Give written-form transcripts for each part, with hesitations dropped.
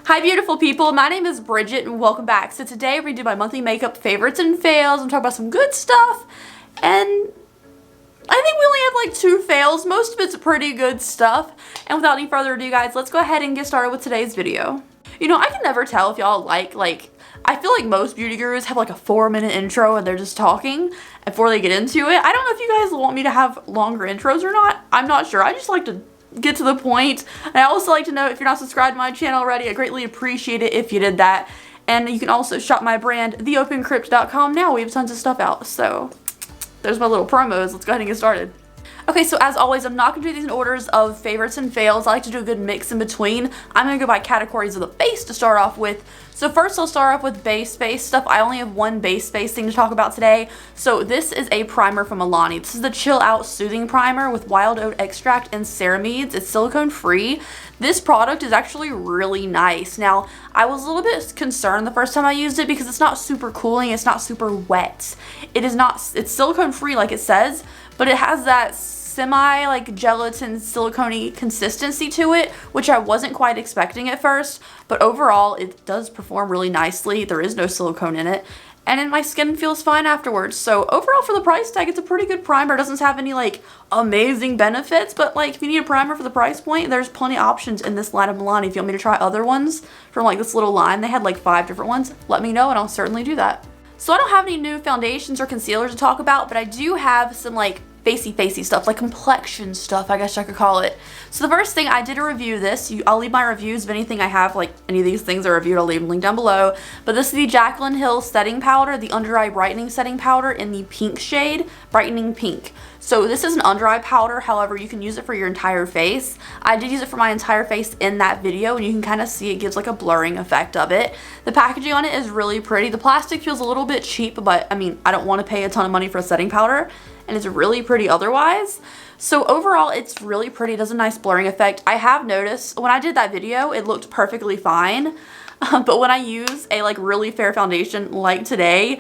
Hi beautiful people, my name is Bridget and welcome back. So today we're going to do my monthly makeup favorites and fails and talk about some good stuff. And I think we only have like 2 fails. Most of it's pretty good stuff. And without any further ado guys, let's go ahead and get started with today's video. You know, I can never tell if y'all like I feel like most beauty gurus have like a 4-minute intro and they're just talking before they get into it. I don't know if you guys want me to have longer intros or not. I'm not sure. I just like to get to the point. And I also like to know if you're not subscribed to my channel already, I greatly appreciate it if you did that. And you can also shop my brand, theopencrypt.com now. We have tons of stuff out. So there's my little promos. Let's go ahead and get started. Okay, so as always, I'm not going to do these in orders of favorites and fails. I like to do a good mix in between. I'm going to go by categories of the face to start off with. So first I'll start off with base stuff. I only have one base thing to talk about today. So this is a primer from Milani. This is the Chill Out Soothing Primer with wild oat extract and ceramides. It's silicone free. This product is actually really nice. Now, I was a little bit concerned the first time I used it because it's not super cooling. It's not super wet. It's silicone free like it says, but it has that semi like gelatin silicone consistency to it, which I wasn't quite expecting at first, but overall it does perform really nicely. There is no silicone in it, and then my skin feels fine afterwards. So overall for the price tag, it's a pretty good primer. It doesn't have any like amazing benefits, but like if you need a primer for the price point, there's plenty of options in this line of Milani. If you want me to try other ones from like this little line, they had like 5 different ones, let me know and I'll certainly do that. So I don't have any new foundations or concealers to talk about, but I do have some like facey stuff, like complexion stuff, I guess I could call it. So the first thing, I did a review of this. I'll leave my reviews of anything I have, like any of these things are reviewed, I'll leave them linked down below. But this is the Jaclyn Hill setting powder, the under eye brightening setting powder in the pink shade, brightening pink. So this is an under eye powder, however you can use it for your entire face. I did use it for my entire face in that video and you can kind of see it gives like a blurring effect of it. The packaging on it is really pretty. The plastic feels a little bit cheap, but I mean, I don't want to pay a ton of money for a setting powder, and it's really pretty otherwise. So overall it's really pretty. It does a nice blurring effect. I have noticed when I did that video it looked perfectly fine, but when I use a like really fair foundation like today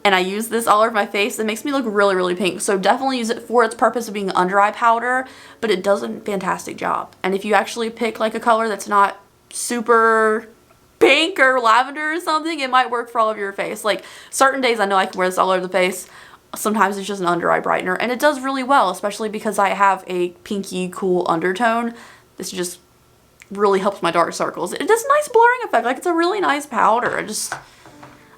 and I use this all over my face, it makes me look really pink. So definitely use it for its purpose of being an under eye powder, but it does a fantastic job. And if you actually pick like a color that's not super pink or lavender or something, it might work for all of your face. Like certain days I know I can wear this all over the face. Sometimes it's just an under eye brightener and it does really well, especially because I have a pinky cool undertone. This just really helps my dark circles. It does a nice blurring effect. Like it's a really nice powder.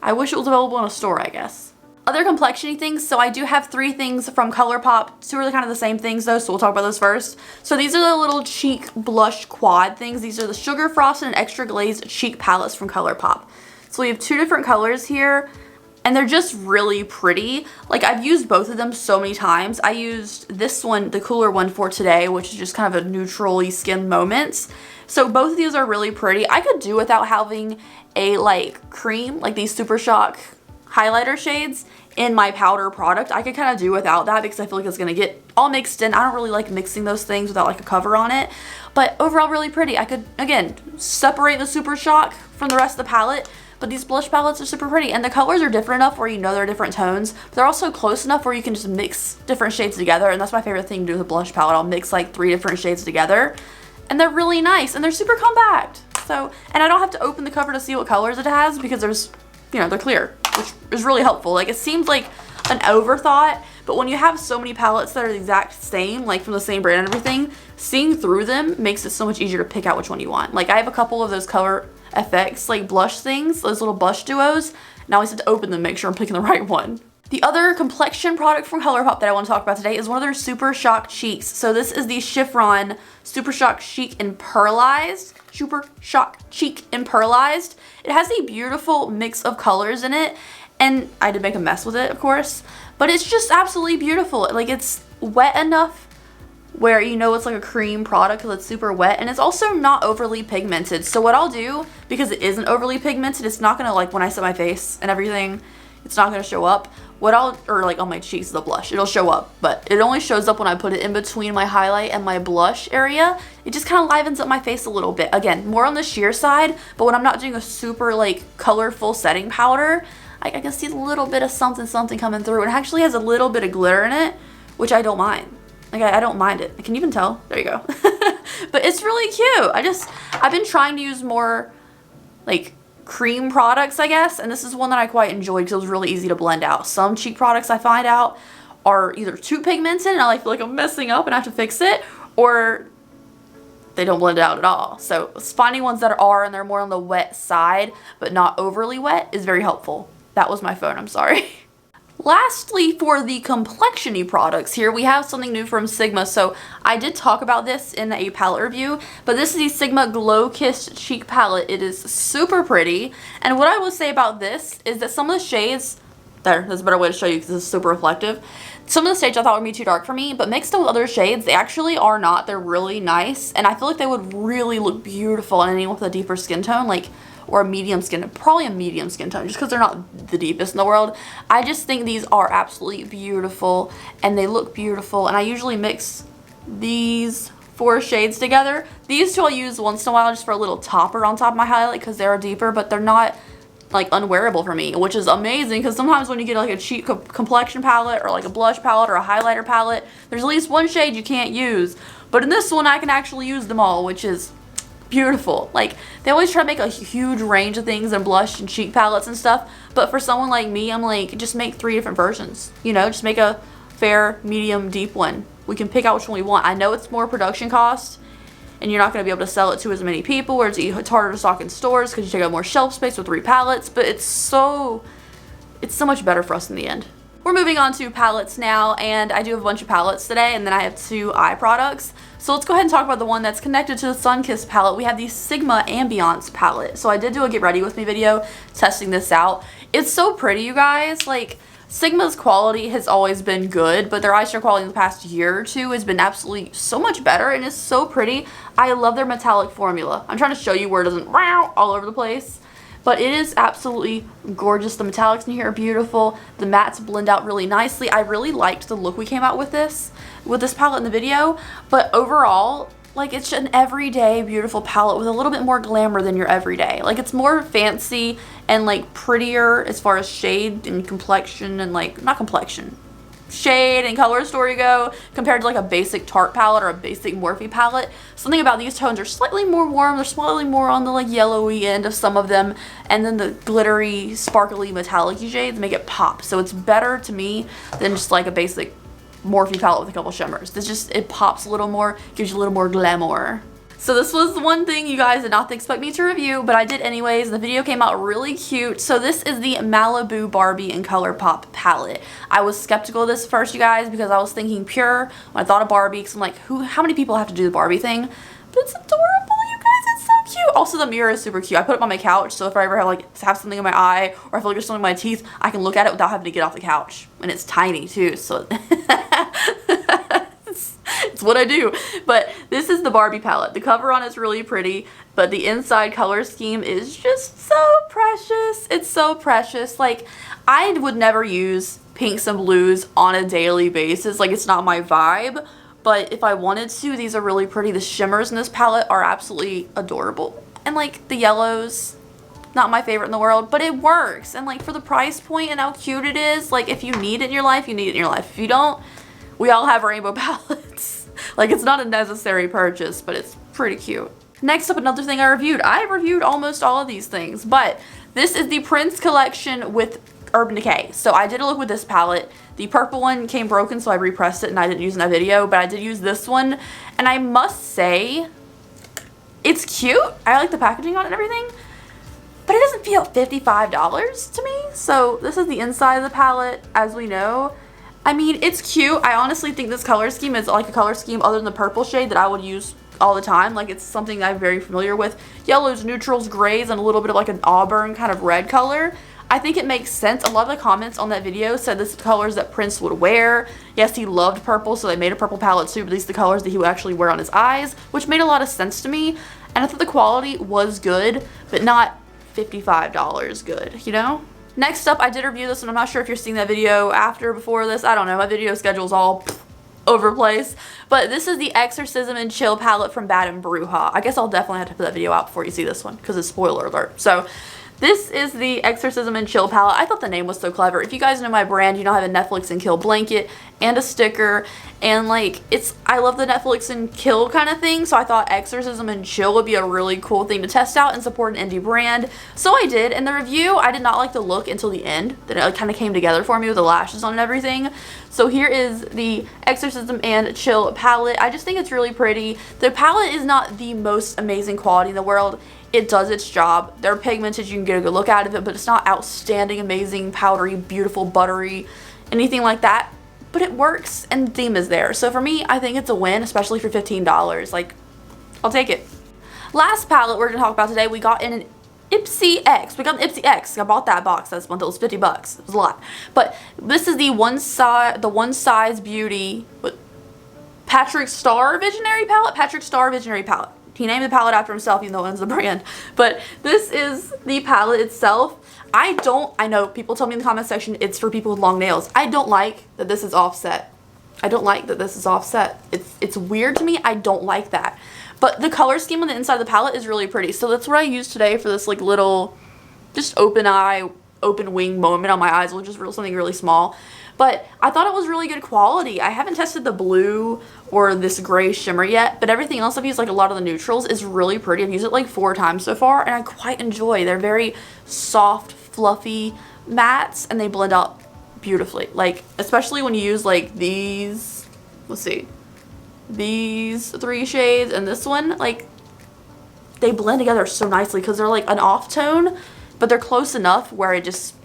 I wish it was available in a store, I guess. Other complexion-y things, so I do have 3 things from Colourpop. 2 are kind of the same things though, so we'll talk about those first. So these are the little cheek blush quad things. These are the Sugar Frost and Extra Glazed cheek palettes from Colourpop. So we have 2 different colors here. And they're just really pretty. Like I've used both of them so many times. I used this one, the cooler one for today, which is just kind of a neutrally skin moments. So both of these are really pretty. I could do without having a like cream, like these Super Shock highlighter shades in my powder product. I could kind of do without that because I feel like it's going to get all mixed in. I don't really like mixing those things without like a cover on it. But overall really pretty. I could, again, separate the Super Shock from the rest of the palette. But these blush palettes are super pretty, and the colors are different enough where you know they're different tones. But they're also close enough where you can just mix different shades together, and that's my favorite thing to do with a blush palette. I'll mix like 3 different shades together, and they're really nice, and they're super compact. So, and I don't have to open the cover to see what colors it has because there's, you know, they're clear, which is really helpful. Like it seems like an overthought, but when you have so many palettes that are the exact same, like from the same brand and everything, seeing through them makes it so much easier to pick out which one you want. Like I have a couple of those Color FX like blush things, those little blush duos. Now I always have to open them, make sure I'm picking the right one. The other complexion product from Colourpop that I want to talk about today is one of their Super Shock Cheeks. So this is the Chiffron Super Shock Cheek and Pearlized. Super Shock Cheek and Pearlized. It has a beautiful mix of colors in it, and I did make a mess with it, of course, but it's just absolutely beautiful. Like it's wet enough where you know it's like a cream product because it's super wet, and it's also not overly pigmented. So what I'll do, because it isn't overly pigmented, it's not gonna like when I set my face and everything, it's not gonna show up. Or like on my cheeks, the blush, it'll show up, but it only shows up when I put it in between my highlight and my blush area. It just kind of livens up my face a little bit. Again, more on the sheer side, but when I'm not doing a super like colorful setting powder, I can see a little bit of something coming through. It actually has a little bit of glitter in it, which I don't mind. Like I don't mind it. I can even tell. There you go. But it's really cute. I've been trying to use more like cream products, I guess, and this is one that I quite enjoyed because it was really easy to blend out. Some cheek products I find out are either too pigmented and I feel like I'm messing up and I have to fix it, or they don't blend out at all. So finding ones that are and they're more on the wet side but not overly wet is very helpful. That was my phone, I'm sorry. Lastly, for the complexion-y products here, we have something new from Sigma. So I did talk about this in a palette review, but this is the Sigma Glow Kiss Cheek Palette. It is super pretty, and what I will say about this is that some of the shades, there's a better way to show you because this is super reflective. Some of the shades I thought would be too dark for me, but mixed in with other shades, they actually are not. They're really nice, and I feel like they would really look beautiful on anyone with a deeper skin tone, like, or a medium skin, probably a medium skin tone, just because they're not the deepest in the world. I just think these are absolutely beautiful, and they look beautiful, and I usually mix these 4 shades together. These 2 I'll use once in a while just for a little topper on top of my highlight because they're deeper, but they're not like unwearable for me, which is amazing because sometimes when you get like a cheek complexion palette or like a blush palette or a highlighter palette, there's at least one shade you can't use, but in this one I can actually use them all, which is beautiful. Like, they always try to make a huge range of things in blush and cheek palettes and stuff, but for someone like me, I'm like, just make 3 different versions, you know, just make a fair, medium, deep one. We can pick out which one we want. I know it's more production cost and you're not going to be able to sell it to as many people, or it's harder to stock in stores because you take up more shelf space with 3 palettes, but it's so much better for us in the end. We're moving on to palettes now, and I do have a bunch of palettes today, and then I have 2 eye products. So let's go ahead and talk about the one that's connected to the Sunkissed palette. We have the Sigma Ambiance palette. So I did do a get ready with me video testing this out. It's so pretty, you guys. Like, Sigma's quality has always been good, but their eyeshadow quality in the past year or 2 has been absolutely so much better, and it's so pretty. I love their metallic formula. I'm trying to show you where it doesn't wow all over the place, but it is absolutely gorgeous. The metallics in here are beautiful. The mattes blend out really nicely. I really liked the look we came out with this palette in the video, but overall, like, it's an everyday beautiful palette with a little bit more glamour than your everyday. Like, it's more fancy and like prettier as far as shade and complexion and like, not complexion, shade and color story go compared to like a basic Tarte palette or a basic Morphe palette. Something about these tones are slightly more warm. They're slightly more on the like yellowy end of some of them, and then the glittery, sparkly, metallic shades make it pop. So it's better to me than just like a basic Morphe palette with a couple shimmers. It pops a little more, gives you a little more glamour. So this was one thing you guys did not expect me to review, but I did anyways. The video came out really cute. So this is the Malibu Barbie in Colourpop palette. I was skeptical of this first, you guys, because I was thinking pure when I thought of Barbie, because I'm like, how many people have to do the Barbie thing? But it's adorable, you guys. It's so cute. Also, the mirror is super cute. I put it on my couch, so if I ever have something in my eye, or I feel like there's something in my teeth, I can look at it without having to get off the couch. And it's tiny too, so it's what I do. But this is the Barbie palette. The cover on it's really pretty, but the inside color scheme is just so precious. It's so precious. Like, I would never use pinks and blues on a daily basis. Like, it's not my vibe, but if I wanted to, these are really pretty. The shimmers in this palette are absolutely adorable. And like the yellows, not my favorite in the world, but it works. And like for the price point and how cute it is, like if you need it in your life, you need it in your life. If you don't, we all have rainbow palettes. Like, it's not a necessary purchase, but it's pretty cute. Next up, another thing I reviewed. I reviewed almost all of these things, but this is the Prince collection with Urban Decay. So I did a look with this palette. The purple one came broken, so I repressed it and I didn't use it in that video, but I did use this one. And I must say, it's cute. I like the packaging on it and everything, but it doesn't feel $55 to me. So this is the inside of the palette, as we know. I mean, it's cute. I honestly think this color scheme is like a color scheme other than the purple shade that I would use all the time. Like, it's something I'm very familiar with. Yellows, neutrals, grays, and a little bit of like an auburn kind of red color. I think it makes sense. A lot of the comments on that video said this is the colors that Prince would wear. Yes, he loved purple, so they made a purple palette too, but these are the colors that he would actually wear on his eyes, which made a lot of sense to me. And I thought the quality was good, but not $55 good, you know? Next up, I did review this, and I'm not sure if you're seeing that video after or before this. I don't know. My video schedule's all over the place. But this is the Exorcism and Chill palette from Baddie and Bruja. I guess I'll definitely have to put that video out before you see this one, because it's spoiler alert. So This is the Exorcism and Chill palette. I thought the name was so clever. If you guys know my brand, you know I have a Netflix and Kill blanket and a sticker. And like, I love the Netflix and Kill kind of thing. So I thought Exorcism and Chill would be a really cool thing to test out and support an indie brand. So I did. In the review, I did not like the look until the end. Then it kind of came together for me with the lashes on and everything. So here is the Exorcism and Chill palette. I just think it's really pretty. The palette is not the most amazing quality in the world. It does its job. They're pigmented, you can get a good look out of it, but it's not outstanding, amazing, powdery, beautiful, buttery, anything like that. But it works and the theme is there. So for me, I think it's a win, especially for $15. Like, I'll take it. Last palette we're gonna talk about today, we got in an Ipsy X. We got an Ipsy X. I bought that box this month. It was $50. It was a lot. But this is the One Size Beauty Patrick Star Visionary palette. Patrick Star Visionary palette. He named the palette after himself, even though it owns the brand. But this is the palette itself. I know people tell me in the comment section it's for people with long nails. I don't like that this is offset. I don't like that this is offset. It's weird to me. I don't like that. But the color scheme on the inside of the palette is really pretty. So that's what I used today for this like little just open eye, open wing moment on my eyes, which is something really small. But I thought it was really good quality. I haven't tested the blue or this gray shimmer yet, but everything else I've used, like a lot of the neutrals, is really pretty. I've used it like 4 times so far, and I quite enjoy. They're very soft, fluffy mattes, and they blend out beautifully. Like, especially when you use like these, let's see, these 3 shades and this one, like, they blend together so nicely because they're like an off tone, but they're close enough where it just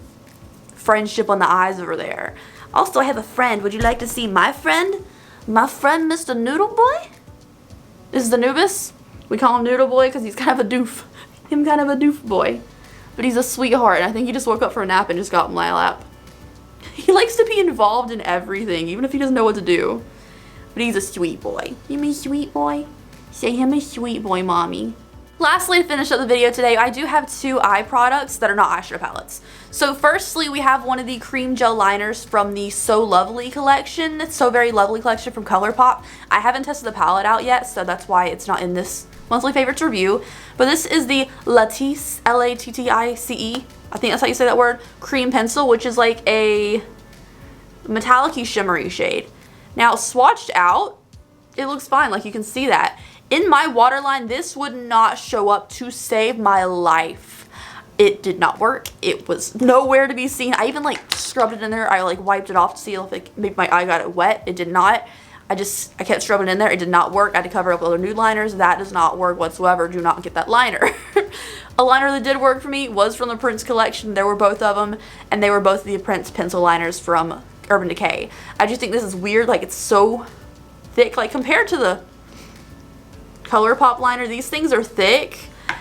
friendship on the eyes over there. Also, I have a friend. Would you like to see my friend? My friend, Mr. Noodle Boy? This is the Anubis. We call him Noodle Boy because he's kind of a doof. Him kind of a doof boy. But he's a sweetheart, and I think he just woke up for a nap and just got in my lap. He likes to be involved in everything, even if he doesn't know what to do. But he's a sweet boy. You mean sweet boy? Say him a sweet boy, mommy. Lastly, to finish up the video today, I do have 2 eye products that are not eyeshadow palettes. So firstly, we have one of the cream gel liners from the So Lovely collection. It's So Very Lovely collection from Colourpop. I haven't tested the palette out yet, so that's why it's not in this monthly favorites review. But this is the Lattice, Lattice, I think that's how you say that word, cream pencil, which is like a metallic-y shimmery shade. Now, swatched out, it looks fine, like you can see that. In my waterline, this would not show up to save my life. It did not work. It was nowhere to be seen. I even like scrubbed it in there. I like wiped it off to see if like maybe my eye got it wet. It did not. I kept scrubbing it in there. It did not work. I had to cover up with other nude liners. That does not work whatsoever. Do not get that liner. A liner that did work for me was from the Prince collection. There were both of them, and they were both the Prince pencil liners from Urban Decay. I just think this is weird. Like, it's so thick. Like, compared to the Colourpop liner, these things are thick,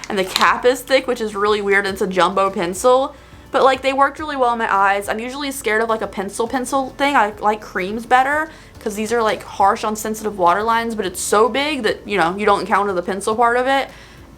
and the cap is thick, which is really weird. It's a jumbo pencil, but like they worked really well in my eyes. I'm usually scared of like a pencil thing. I like creams better because these are like harsh on sensitive waterlines, but it's so big that, you know, you don't encounter the pencil part of it,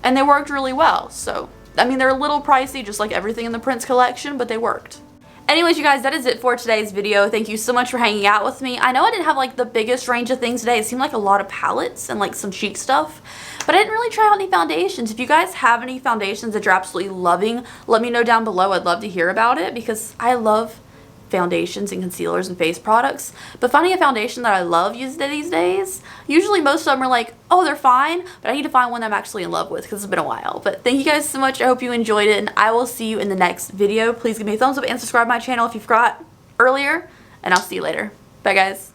and they worked really well. So I mean, they're a little pricey, just like everything in the Prince collection, but they worked. Anyways, you guys, that is it for today's video. Thank you so much for hanging out with me. I know I didn't have like the biggest range of things today. It seemed like a lot of palettes and like some cheek stuff, but I didn't really try out any foundations. If you guys have any foundations that you're absolutely loving, let me know down below. I'd love to hear about it because I love foundations and concealers and face products. But finding a foundation that I love these days, usually most of them are like, oh, they're fine, but I need to find one that I'm actually in love with because it's been a while. But thank you guys so much. I hope you enjoyed it, and I will see you in the next video. Please give me a thumbs up and subscribe to my channel if you forgot earlier, and I'll see you later. Bye, guys.